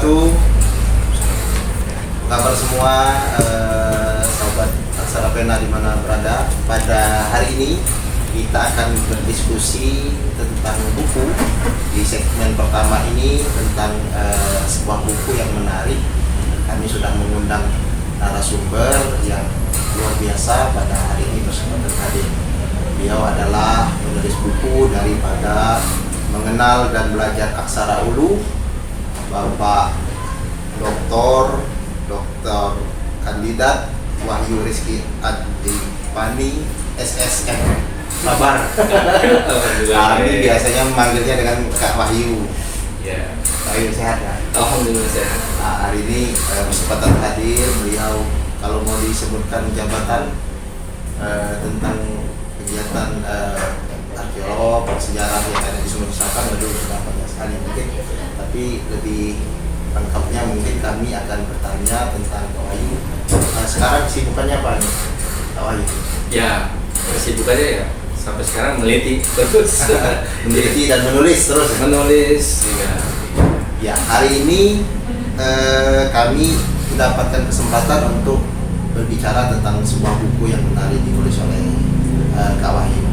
wabarakatuh. Kabar semua, sahabat Aksara Pena di mana berada. Pada hari ini kita akan berdiskusi tentang buku. Di segmen pertama ini tentang sebuah buku yang menarik. Kami sudah mengundang narasumber yang luar biasa pada hari ini bersama hadir. Beliau adalah penulis buku daripada Mengenal dan Belajar Aksara Ulu, Bapak Doktor Kandidat Wahyu Rizky Adipani SSM. Sabar. Kami biasanya memanggilnya dengan Kak Wahyu. Ya. Wahyu sehat ya? Alhamdulillah sehat. Nah, hari ini berkesempatan hadir beliau, kalau mau disebutkan jabatan tentang kegiatan arkeolog sejarah yang ada di Sumatera Selatan, sudah banyak sekali mungkin, tapi lebih lengkapnya mungkin kami akan bertanya tentang Pak Wahyu. Sekarang kesibukannya apa nih Pak Wahyu? Ya, kesibukannya ya sampai sekarang meneliti terus. Meneliti dan menulis terus. Menulis ya. Ya, hari ini kami mendapatkan kesempatan untuk berbicara tentang sebuah buku yang menarik ditulis oleh Kak Wahyu.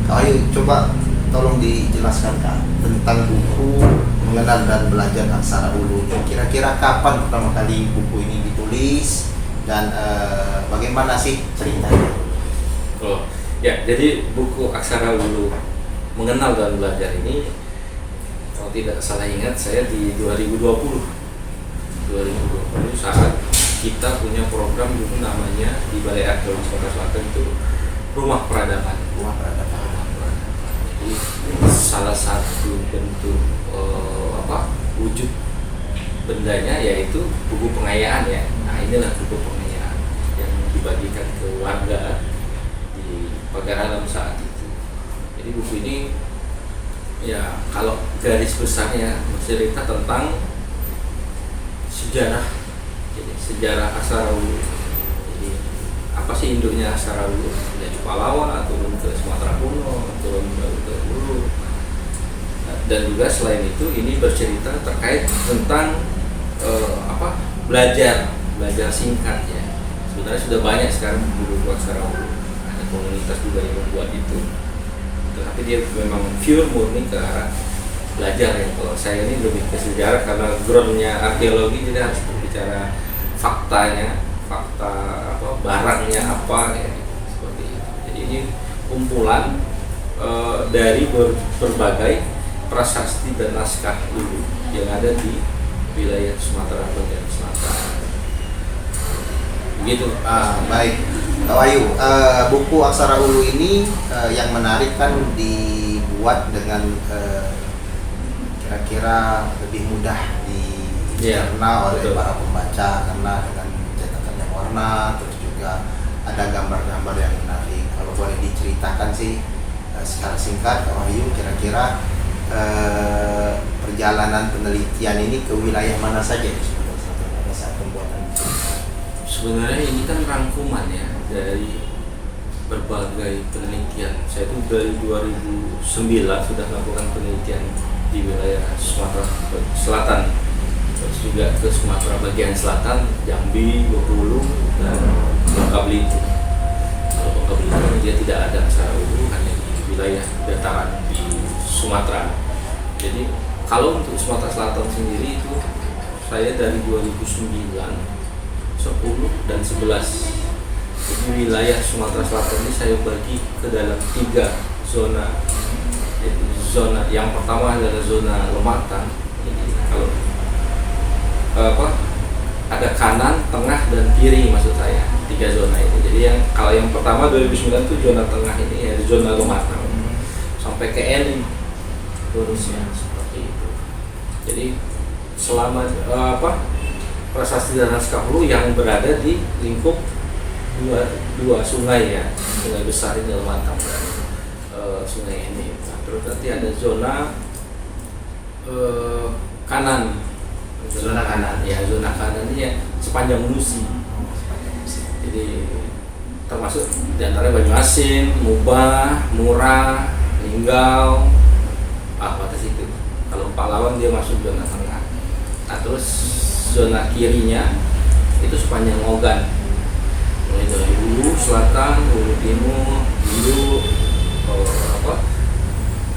Kak Wahyu, coba tolong dijelaskan Kak tentang buku Mengenal dan Belajar Aksara Ulu. Kira-kira kapan pertama kali buku ini ditulis dan bagaimana sih ceritanya? Oh, ya, jadi buku Aksara Ulu Mengenal dan Belajar ini, kalau tidak salah ingat saya di 2020 saat kita punya program dulu namanya di Balai Arkeologi Sumatera Selatan itu Rumah Peradaban. Jadi salah satu bentuk wujud bendanya yaitu buku pengayaan ya. Nah, inilah buku pengayaan yang dibagikan ke warga di Pagar Alam saat itu. Jadi buku ini ya kalau garis besarnya bercerita tentang sejarah. Jadi sejarah Aksara Ulu. Jadi apa sih induknya Aksara Ulu? Dari Palawan, turun ke Sumatera Kuno, turun ke Hulu. Dan juga selain itu ini bercerita terkait tentang belajar singkat ya. Sebenarnya sudah banyak sekarang buku Aksara Ulu. Ada komunitas juga yang membuat itu. Tapi dia memang pure murni ke arah belajar ya. Kalau saya ini lebih ke sejarah karena groundnya arkeologi, jadi harus berbicara faktanya, barangnya apa ya, seperti itu. Jadi ini kumpulan dari berbagai prasasti dan naskah Ulu yang ada di wilayah Sumatera bagian selatan. Begitu. Baik, Pak Wahyu, buku Aksara Ulu ini yang menarik kan dibuat dengan kira-kira lebih mudah dicerna oleh para pembaca karena dengan cetakan yang warna, terus juga ada gambar-gambar yang menarik. Kalau boleh diceritakan sih secara singkat Pak Wahyu, kira-kira perjalanan penelitian ini ke wilayah mana saja pada saat pembuatan? Sebenarnya ini kan rangkuman ya dari berbagai penelitian. Saya itu dari 2009 sudah melakukan penelitian di wilayah Sumatera Selatan, terus juga ke Sumatera bagian selatan, Jambi, Bengkulu, dan Bangka Belitung. Kalau Bangka Belitung dia tidak ada Aksara Ulu, hanya di wilayah dataran di Sumatera. Jadi kalau untuk Sumatera Selatan sendiri itu saya dari 2009, 10 dan 11. Jadi wilayah Sumatera Selatan ini saya bagi ke dalam 3 zona. Jadi zona yang pertama adalah zona Lematan. Jadi kalau ada kanan, tengah, dan kiri maksud saya, 3 zona ini. Jadi kalau yang pertama 2009 itu zona tengah ini ya zona Lematan sampai ke Elim lurusnya seperti itu. Jadi selama prasasti dan naskah Ulu yang berada di lingkup dua sungai ya, sungai besar ini Lematan dan sungai ini. Nah, terus nanti ada zona kanan. Zona kanan ini ya sepanjang Lusi. Jadi termasuk diantara Banyuasin, Mubah, Murah, Linggau, batas itu. Kalau Pahlawan dia masuk zona tengah. Nah terus zona kirinya itu sepanjang Ogan, mulai dari hulu selatan, hulu timur, hulu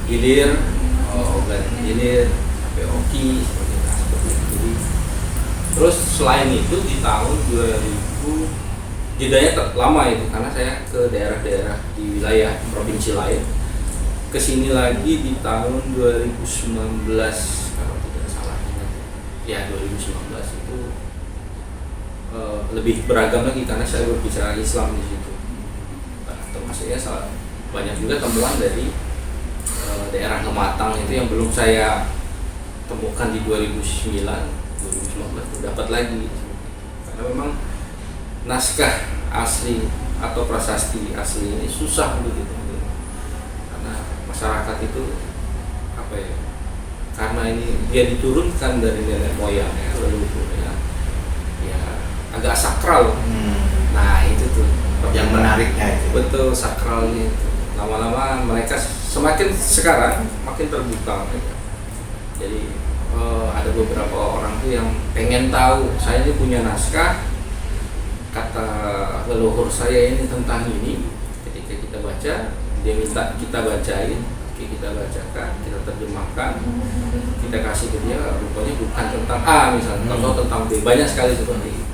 hilir, Ogan hilir sampai Oki seperti itu. Terus selain itu di tahun 2000 jedanya lama itu karena saya ke daerah-daerah di wilayah provinsi lain. Kesini lagi di tahun 2019 kalau tidak salah ya 2019 itu lebih beragam lagi karena saya berbicara Islam di situ. Nah, termasuknya banyak juga temuan dari daerah Lematang itu yang belum saya temukan di 2019 dapat lagi karena memang naskah asli atau prasasti asli ini susah begitu karena masyarakat itu apa ya, karena ini dia diturunkan dari nenek moyangnya leluhurnya ya agak sakral. Nah itu tuh yang menariknya itu. Betul, sakralnya itu lama-lama mereka semakin sekarang makin terbuka mereka. Jadi ada beberapa orang tuh yang pengen tahu saya ini punya naskah kata leluhur saya ini tentang ini. Ketika kita baca dia minta kita bacain, kita bacakan, kita terjemahkan, kita kasih ke dia, rupanya bukan tentang A misalnya, atau tentang B, banyak sekali seperti itu.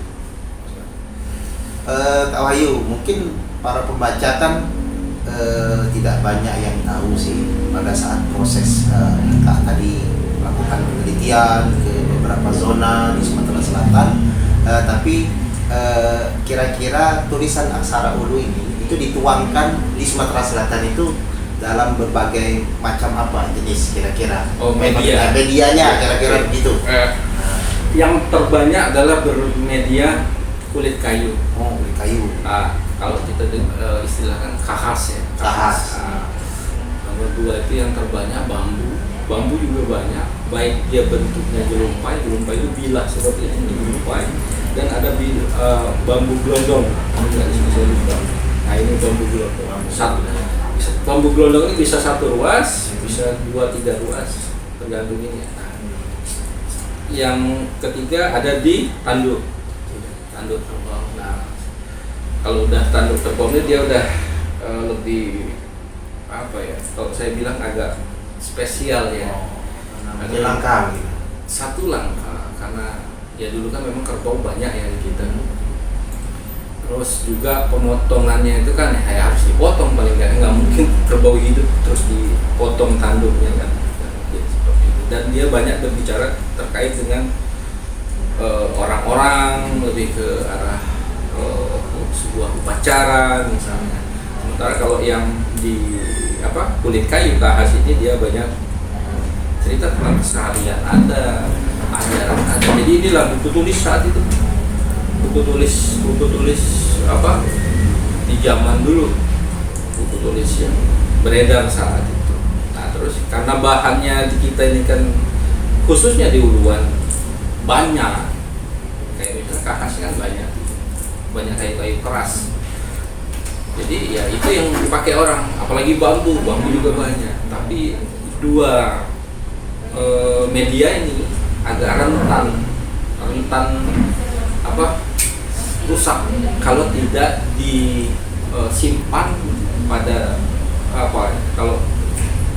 Kak Wahyu, mungkin para pembaca kan tidak banyak yang tahu sih pada saat proses Kak tadi melakukan penelitian ke beberapa zona di Sumatera Selatan, tapi kira-kira tulisan aksara Ulu ini itu dituangkan di Sumatera Selatan itu dalam berbagai macam apa jenis kira-kira? Medianya kira-kira begitu. Yang terbanyak adalah bermedia kulit kayu. Oh, kulit kayu. Kalau kita istilahkan kahas ya. Kahas. Nomor 2 itu yang terbanyak bambu. Bambu juga banyak. Baik dia bentuknya jelumpai itu bilah seperti ini jelumpai. Dan ada bambu gelondong. Nah ini bambu gelondong. Bambu gelondong ini bisa 1 ruas, bisa 2-3 ruas, tergantung ini. Nah, yang ketiga ada di tanduk terbang. Nah, kalau udah tanduk terbangnya dia udah lebih apa ya? Kalau saya bilang agak spesial ya. Ada langka gitu. Satu langka karena ya dulu kan memang kerbau banyak ya di kita. Terus juga pemotongannya itu kan ya harus dipotong paling nggak mungkin kerbau hidup terus dipotong tanduknya kan. Jadi seperti itu. Dan dia banyak berbicara terkait dengan orang-orang, lebih ke arah sebuah upacara misalnya. Sementara kalau yang di kulit kayu kahas ini dia banyak cerita tentang keseharian ada, ajaran ada. Jadi inilah buku tulis saat itu. Buku tulis di zaman dulu, buku tulis yang beredar saat itu. Nah terus karena bahannya di kita ini kan khususnya di Uluan banyak, kayak misalnya kahas kan banyak kayu-kayu keras. Jadi ya itu yang dipakai orang, apalagi bambu juga banyak. Tapi dua media ini agak rentan rusak kalau tidak disimpan pada kalau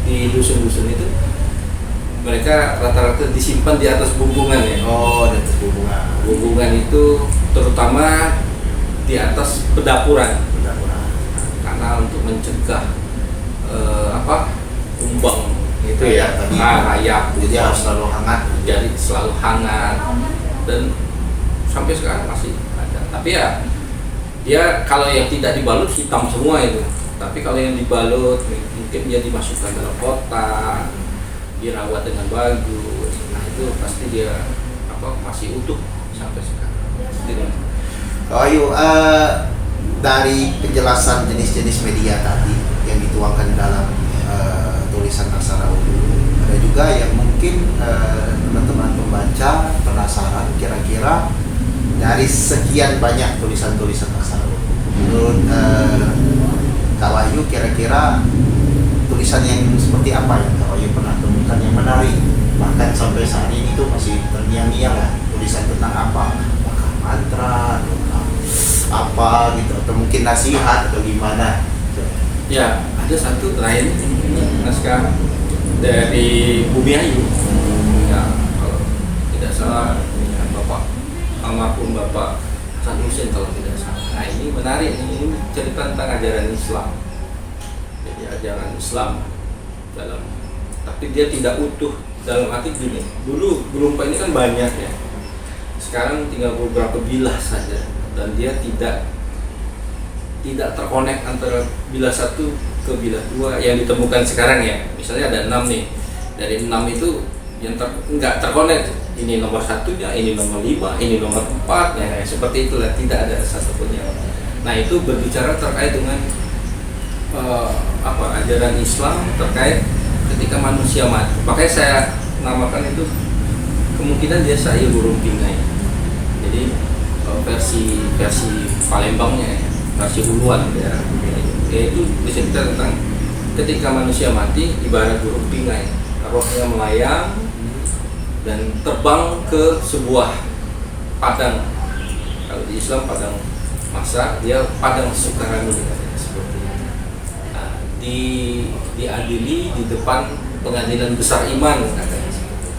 di dusun-dusun itu mereka rata-rata disimpan di atas bumbungan ya. Oh, di atas Bumbungan itu terutama di atas pedapuran. Karena untuk mencegah tumbang itu ya, rayap. Jadi harus selalu hangat. Jadi selalu hangat dan sampai sekarang masih ada. Tapi ya dia kalau yang tidak dibalut hitam semua itu. Tapi kalau yang dibalut mungkin dia dimasukkan dalam kotak, dirawat dengan bagus. Nah itu pasti dia masih utuh sampai sekarang. Kak Wahyu, dari penjelasan jenis-jenis media tadi yang dituangkan dalam tulisan aksara Ulu, ada juga yang mungkin teman-teman pembaca penasaran kira-kira dari sekian banyak tulisan-tulisan aksara Ulu, menurut Kak Wahyu kira-kira tulisan yang seperti apa yang Kak Wahyu pernah temukan yang menarik bahkan sampai saat ini tuh masih terngiang-ngiang lah tulisan tentang apa, apakah mantra apa gitu, atau mungkin nasihat atau gimana. Ya, ada satu terakhir ini naskah dari Bumi Ayu. Ya, kalau tidak salah ya, almarhum Bapak Hasan Hussein kalau tidak salah. Nah ini menarik, ini cerita tentang ajaran Islam. Jadi ajaran Islam dalam, tapi dia tidak utuh dalam arti gini. Dulu Gelumpa ini kan banyak ya. Sekarang tinggal beberapa bilah saja dan dia tidak terkonek antara bilah satu ke bilah dua yang ditemukan sekarang ya. Misalnya ada 6 nih, dari 6 itu yang nggak terkonek. Ini nomor 1-nya, ini nomor 5, ini nomor 4, ya seperti itulah, tidak ada satupun yang. Nah itu berbicara terkait dengan ajaran Islam terkait ketika manusia mati. Makanya saya namakan itu kemungkinan dia saya burung pingai. Jadi versi Palembangnya ya, versi Huluan daerah yaitu bercerita tentang ketika manusia mati ibarat burung pingai, rohnya melayang dan terbang ke sebuah padang. Kalau di Islam padang masa, dia padang Sukarami seperti itu. Nah, diadili di depan pengadilan besar iman katanya.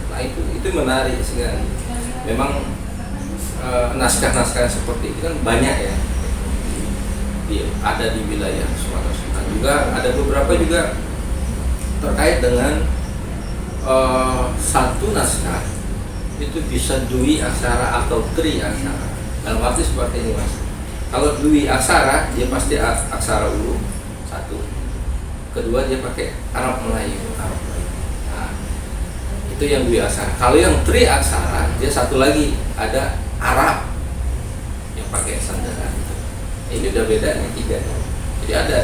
Nah itu menarik sekali. Memang naskah-naskah seperti itu kan banyak ya. Ada di wilayah Sumatera Selatan juga, ada beberapa juga terkait dengan satu naskah itu bisa dwi aksara atau tri aksara. Dalam arti seperti ini mas. Kalau dwi aksara dia pasti aksara ulu satu. Kedua dia pakai Arab Melayu. Nah, itu yang dwi aksara. Kalau yang tri aksara dia satu lagi ada Arab yang pakai sandara. Ini udah beda nih 3. Jadi ada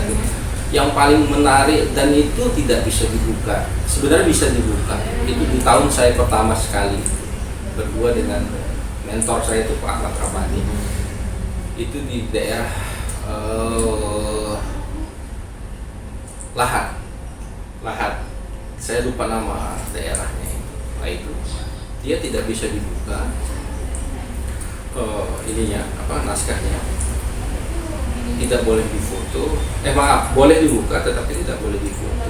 yang paling menarik dan itu tidak bisa dibuka. Sebenarnya bisa dibuka. Itu di tahun saya pertama sekali berdua dengan mentor saya itu Pak Ahmad Rabani. Itu di daerah Lahat. Saya lupa nama daerahnya itu. Nah itu dia tidak bisa dibuka. Naskahnya tidak boleh difoto. Boleh dibuka tetapi tidak boleh difoto.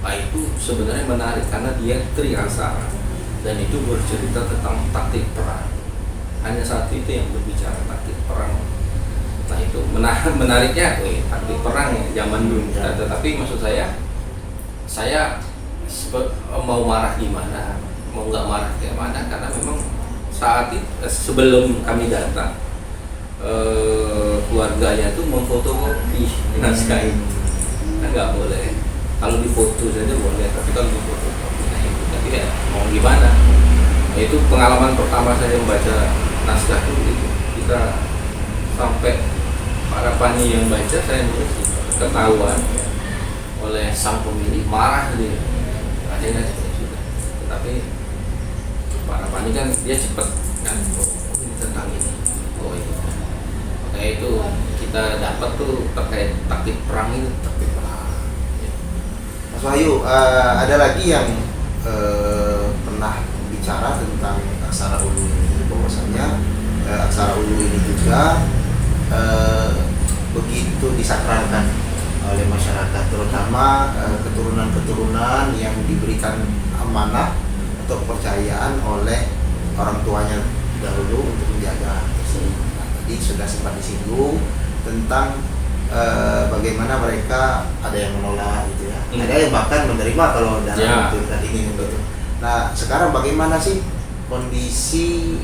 Nah itu sebenarnya menarik karena dia triaksara dan itu bercerita tentang taktik perang. Hanya satu itu yang berbicara taktik perang. Nah itu menariknya taktik perang ya zaman dulu. Tetapi maksud saya mau marah gimana, mau nggak marah kayak mana, karena memang saat itu sebelum kami datang keluarganya itu memfotokopi naskah ini. Kan nggak boleh. Kalau difoto saja boleh, tapi kalau difotokopi nah itu. Tapi ya mau gimana? Nah, itu pengalaman pertama saya membaca naskah itu. Kita sampai para pani yang baca saya nulis ketahuan oleh sang pemilik, marah dia. Akhirnya sudah. Tetapi para pani kan dia cepat kan ini tentang ini. Oh itu. Makanya itu kita dapat tuh terkait taktik perang itu, taktik perang. Ya. Mas Wahyu, ada lagi yang pernah bicara tentang aksara ulu ini, bahwasanya aksara ulu ini juga begitu disakralkan oleh masyarakat, terutama keturunan-keturunan yang diberikan amanah atau kepercayaan oleh orang tuanya dahulu untuk menjaga. Nah, tadi sudah sempat disinggung tentang bagaimana mereka ada yang menolak gitu ya, ada yang bahkan menerima kalau dalam cerita ini gitu. Nah sekarang bagaimana sih kondisi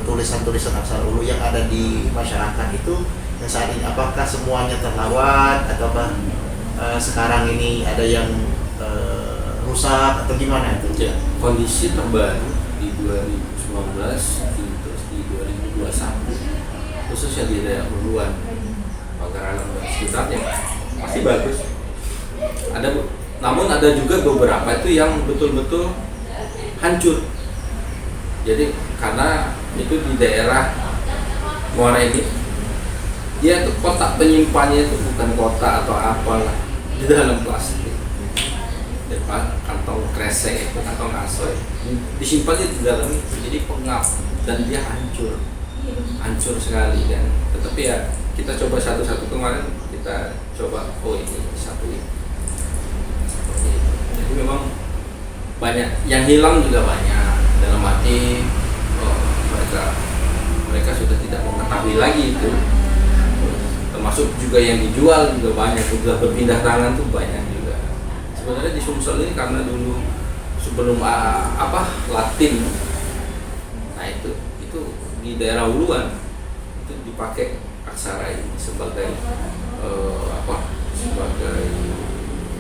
tulisan-tulisan aksara ulu yang ada di masyarakat itu yang saat ini, apakah semuanya terlawat ataukah sekarang ini ada yang rusak atau gimana itu? Ya, kondisi terbaru di 2019 terus di 2021 khususnya di daerah Huluan, Pagaralam dan sekitarnya masih bagus. Namun ada juga beberapa itu yang betul-betul hancur. Jadi karena itu di daerah Muara ini, dia tuh kotak penyimpannya itu bukan kotak atau apalah, di dalam plastik. depan kantong kresek itu kantong asoy disimpan di dalam itu, jadi pengap dan dia hancur sekali kan. Tetapi ya kita coba satu-satu, kemarin kita coba ini satuin seperti itu. Jadi memang banyak yang hilang juga banyak, dalam arti mereka sudah tidak mengetahui lagi itu, termasuk juga yang dijual juga banyak, sudah berpindah tangan tuh banyak juga. Sebenarnya di Sumsel ini karena dulu sebelum Latin, nah itu di daerah Uluan itu dipakai aksara ini sebagai sebagai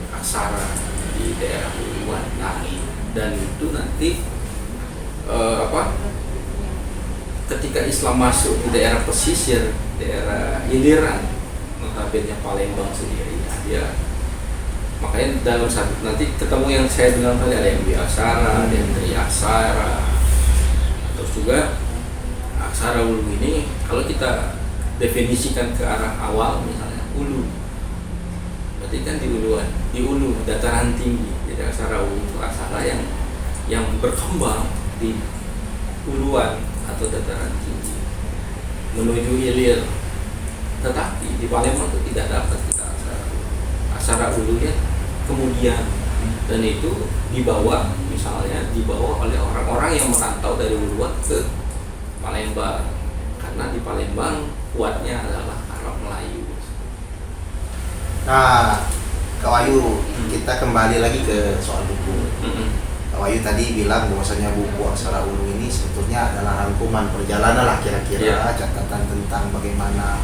aksara di daerah Uluan. Nah, dan itu nanti ketika Islam masuk di daerah pesisir, daerah hiliran, notabene Palembang sendiri, dia makanya dalam satu nanti ketemu yang saya bilang tadi, ada yang biasara, ada yang triaksara, terus juga aksara ulu ini kalau kita definisikan ke arah awal misalnya ulu, berarti kan di ulu dataran tinggi. Jadi aksara ulu itu aksara yang berkembang di uluan atau dataran tinggi menuju hilir, tetapi di Palembang itu tidak dapat kita aksara ulunya kemudian, dan itu dibawa oleh orang-orang yang merantau dari Uluan ke Palembang, karena di Palembang kuatnya adalah Arab Melayu. Nah, Kak Wahyu, kita kembali lagi ke soal buku. Kak Wahyu tadi bilang bahwasanya buku Aksara Ulu ini sebetulnya adalah rangkuman perjalanan lah kira-kira, catatan tentang bagaimana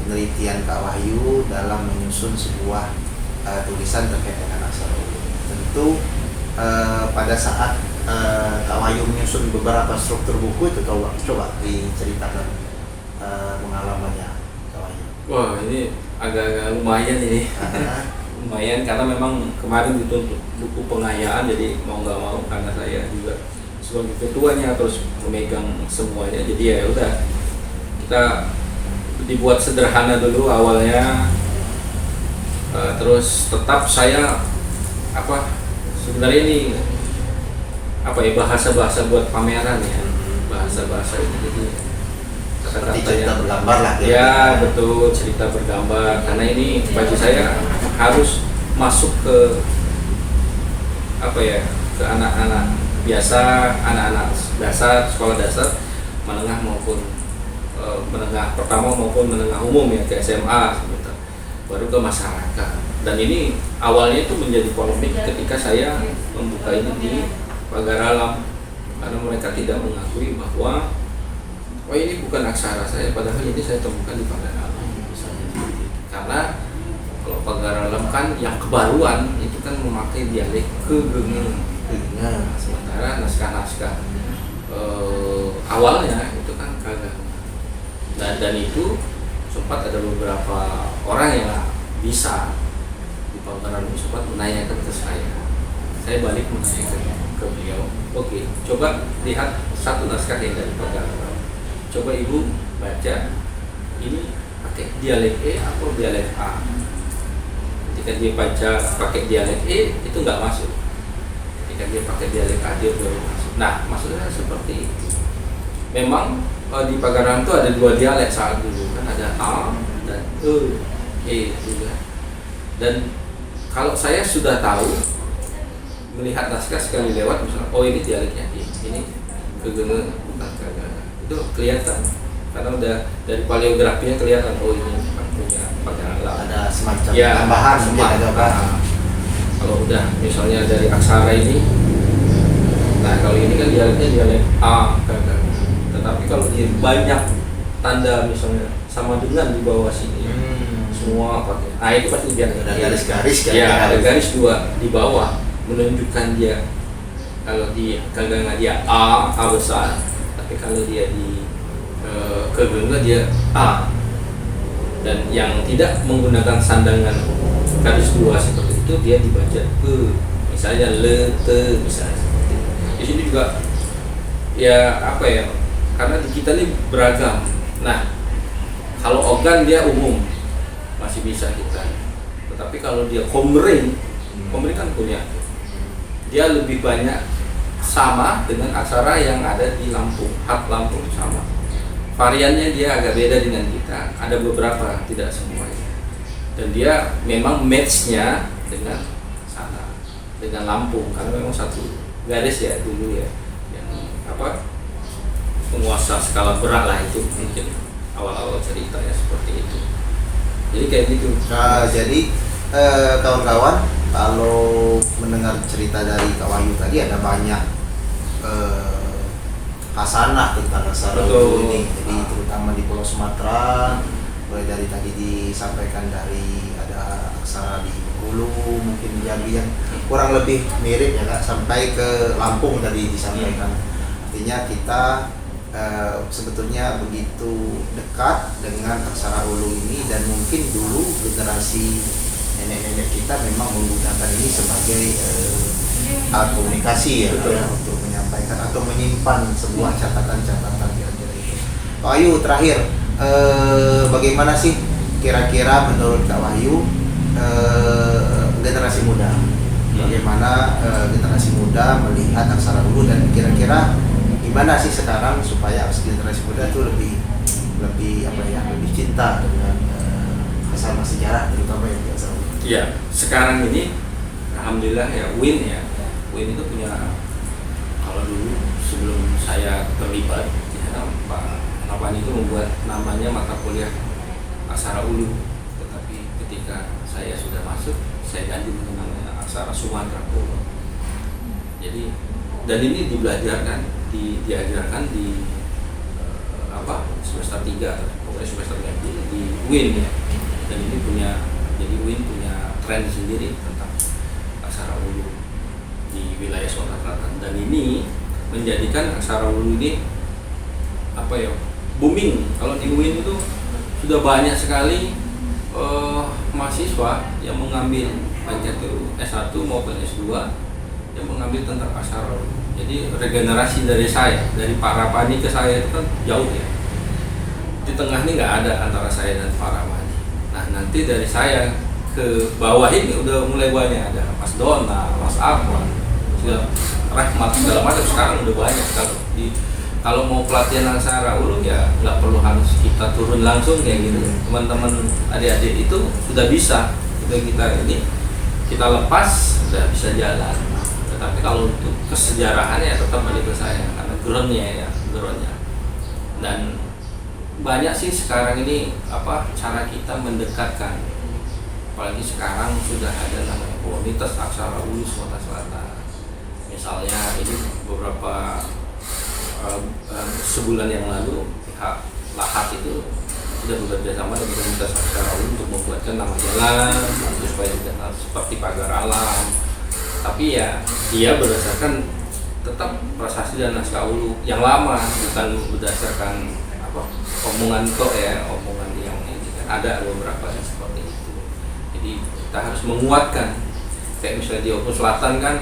penelitian Kak Wahyu dalam menyusun sebuah tulisan terkait dengan Aksara Ulu. Tentu pada saat Kak Wahyu menyusun beberapa struktur buku itu, coba diceritakan pengalamannya Kak Wahyu. Wah, ini agak-agak lumayan ini. Lumayan karena memang kemarin dituntut buku pengayaan, jadi mau nggak mau karena saya juga sebagai ketuanya terus memegang semuanya, jadi ya udah kita dibuat sederhana dulu awalnya. Terus tetap saya sebenarnya ini bahasa-bahasa buat pameran ya, bahasa-bahasa ini, jadi seperti cerita bergambar lah ya. Betul, cerita bergambar, karena ini bagi saya harus masuk ke ke anak-anak biasa, anak-anak dasar, sekolah dasar, menengah maupun menengah pertama maupun menengah umum ya, ke SMA sebentar, baru ke masyarakat. Dan ini awalnya itu menjadi polemik ketika saya membuka ini di Pagar Alam, karena mereka tidak mengakui bahwa ini bukan aksara saya, padahal ini saya temukan di Pagar Alam misalnya. Karena kalau Pagar Alam kan yang kebaruan itu kan memakai dialek Kegengen, sementara naskah-naskah awalnya itu kan kagak. Dan itu sempat ada beberapa orang yang bisa di Pagar Alam sempat menanyakan ke saya balik menanyakan ke beliau, oke, coba lihat satu naskah yang dari Pagar Alam, coba ibu baca ini pakai dialek E atau dialek A. Ketika dia baca pakai dialek E itu nggak masuk, ketika dia pakai dialek A dia baru masuk. Nah, maksudnya seperti itu. Memang di Pagar Alam itu ada dua dialek saat dulu kan, ada A dan E juga. Dan kalau saya sudah tahu melihat naskah sekali lewat, misalnya ini dialeknya ini Kegengen bukan kagak, itu kelihatan karena udah dari paleografinya kelihatan ini punya Pagar Alam. Ada semacam ya, tambahan kalau udah misalnya dari aksara ini, nah kalau ini kan dialeknya dialek A kagak, tetapi kalau dia banyak tanda misalnya sama dengan di bawah sini semua pakai, nah itu pasti dia ada garis-garis kan ya, ada garis dua di bawah menunjukkan dia, kalau di kagak dia A besar, tapi kalau dia di Kegengen dia A. Dan yang tidak menggunakan sandangan garis dua seperti itu dia dibaca E, misalnya le te misalnya seperti itu. Di sini juga ya karena di kita ini beragam. Nah, kalau ogan dia umum masih bisa kita, tetapi kalau dia komering kan punya dia lebih banyak sama dengan aksara yang ada di Lampung, khas Lampung sama. Variannya dia agak beda dengan kita, ada beberapa, tidak semuanya. Dan dia memang match-nya dengan sana, dengan Lampung, karena memang satu garis ya dulu ya, yang apa penguasa skala berat lah itu mungkin awal-awal ceritanya seperti itu. Jadi kayak gitu. Nah, jadi kawan-kawan, kalau mendengar cerita dari Kak Wahyu tadi ada banyak hasanah tentang aksara Ulu ini. Jadi terutama di Pulau Sumatera, mulai dari tadi disampaikan dari ada aksara di Bengkulu, mungkin di Jambi yang kurang lebih mirip ya Kak, sampai ke Lampung tadi disampaikan. Artinya kita sebetulnya begitu dekat dengan aksara Ulu ini, dan mungkin dulu generasi nenek-nenek kita memang menggunakan ini sebagai alat komunikasi ya, untuk menyampaikan atau menyimpan sebuah catatan-catatan kira-kira itu. Pak Wahyu, terakhir bagaimana sih kira-kira menurut Kak Wahyu generasi muda, bagaimana generasi muda melihat aksara Ulu, dan kira-kira gimana sih sekarang supaya generasi muda itu lebih cinta dengan aksara sejarah, terutama yang biasa. Iya, sekarang ini alhamdulillah ya Win itu punya, kalau dulu sebelum saya terlibat ya, Pak Napan itu membuat namanya mata kuliah aksara Ulu, tetapi ketika saya sudah masuk saya ganti dengan namanya aksara Sumatera Ulu. Jadi dan ini diajarkan di semester 3 atau pokoknya semester 3 di Win ya. Dan ini jadi Win punya tren sendiri tentang aksara Ulu di wilayah Sumatera Selatan, dan ini menjadikan aksara Ulu ini booming. Kalau di Win itu sudah banyak sekali mahasiswa yang mengambil baik itu S1 maupun S2 yang mengambil tentang aksara Ulu. Jadi regenerasi dari saya, dari Pak Rapani ke saya itu kan jauh ya. Di tengah ini nggak ada antara saya dan Pak Rapani. Nah, nanti dari saya ke bawah ini udah mulai banyak, ada Mas Dona, Mas Afwan, Rahmat, segala macam. Sekarang udah banyak. Kalau mau pelatihan aksara Ulu ya nggak perlu harus kita turun langsung kayak gitu. Teman-teman adik-adik itu sudah bisa. Kita lepas sudah bisa jalan. Tetapi kalau untuk kesejarahannya tetap balik ke saya, karena groundnya. Dan banyak sih sekarang ini cara kita mendekatkan, apalagi sekarang sudah ada namanya komunitas aksara Ulu Sumatera Selatan. Misalnya ini beberapa sebulan yang lalu pihak Lahat itu sudah bekerja sama dengan komunitas aksara Ulu untuk membuatkan nama jalan supaya dikenal seperti pagar alam. Tapi ya dia berdasarkan tetap prasasti dan naskah Ulu yang lama, bukan berdasarkan omongan omongan yang ini kan ada beberapa yang seperti itu. Jadi kita harus menguatkan, kayak misalnya di Oku Selatan kan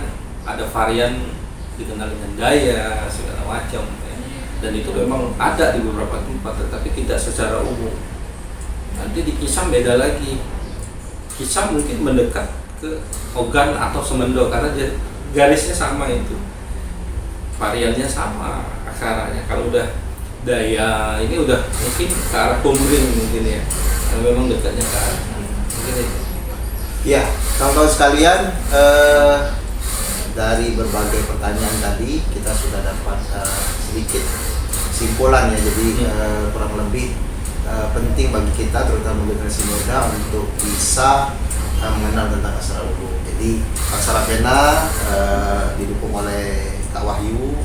ada varian dikenal dengan daya segala macam ya. Dan itu memang ada di beberapa tempat, tetapi tidak secara umum. Nanti di Kisam beda lagi. Kisam mungkin mendekat ke Ogan atau Semendo karena garisnya sama, itu variannya sama aksaranya. Kalau udah daya ini udah mungkin ke arah Pumurin mungkin ya, karena memang dekatnya ke arah mungkin itu. Ya, kawan-kawan sekalian, dari berbagai pertanyaan tadi kita sudah dapat sedikit kesimpulan ya. Jadi kurang lebih penting bagi kita terutama generasi muda untuk bisa mengenal tentang aksara Ulu. Jadi aksara pena didukung oleh Kak Wahyu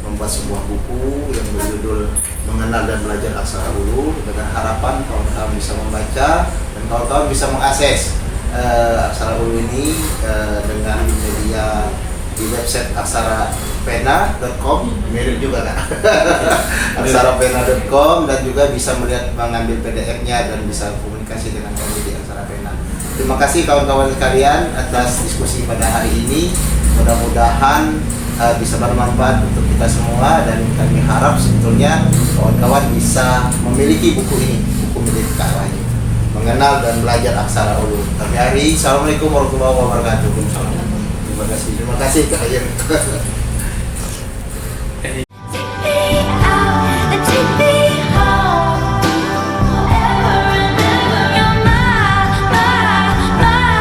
membuat sebuah buku yang berjudul Mengenal dan Belajar Aksara Ulu, dengan harapan kawan-kawan bisa membaca dan kawan-kawan bisa mengakses aksara Ulu ini dengan media di website aksarapena.com, mirip juga kan? aksarapena.com, dan juga bisa mengambil PDF-nya dan bisa komunikasi dengan kami di Aksara Pena. Terima kasih kawan-kawan sekalian atas diskusi pada hari ini. Mudah-mudahan bisa bermanfaat untuk kita semua, dan kami harap sebetulnya kawan-kawan bisa memiliki buku ini, buku milik Kak Wahyu, Mengenal dan Belajar Aksara Ulu. Kami hari, Assalamualaikum warahmatullahi wabarakatuh. Terima kasih. Terima kasih Kak Ayer.